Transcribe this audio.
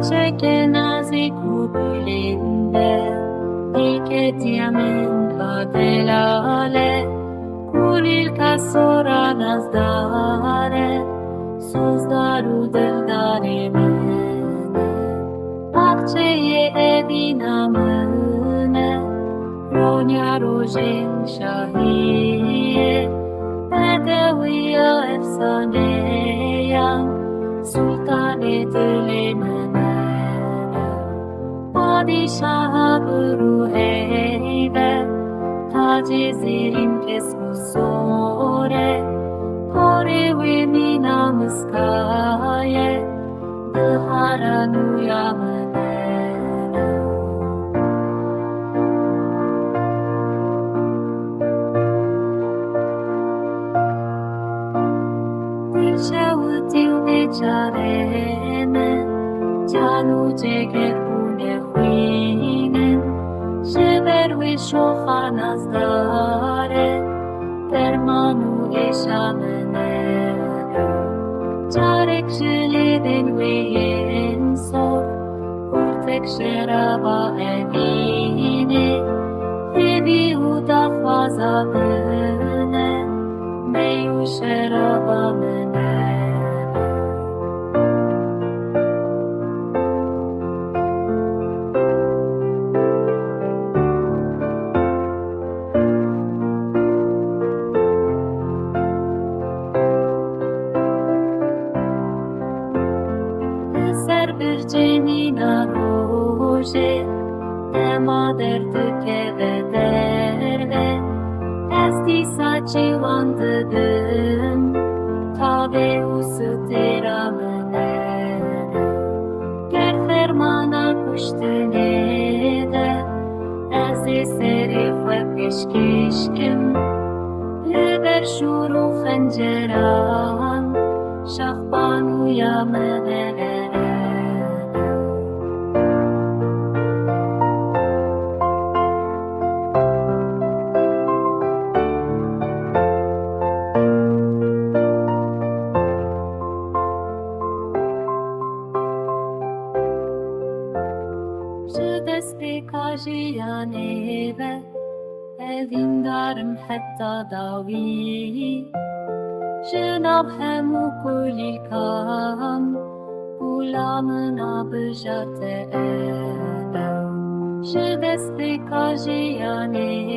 che nazi kubilinde Diketiamen kadelale Kulil kasora nazdare Sozdaru dildare mene Akçeye edinamene Ronya rojin şahiye Bedeviya efsaneyan Sultane dilemene Padişaha guru heybe Taci zirin kesmu sore Kore ve minamıskaye Dihara nuyamene Dilşavutil eçarene Canu ceket une huinen Şeber ve şohanazdare Dermanu eşamene Çarek şileden ve yen sor Urtek şeraba evine Evi uda fazabine Meyu şeraba mene Ser bir cenina roje Ema derdike ve derde Esti saçıvandıdım Tabe usu teramene Ger fermana kuştune de Ez serif ve peşkeşkim Liber şuru fenceran Şahbanu yamene Kajiyaneve Evindarım hatta davi Cenab hemu kulikam Gulamına bıjate edem Şedeste kajiyaneve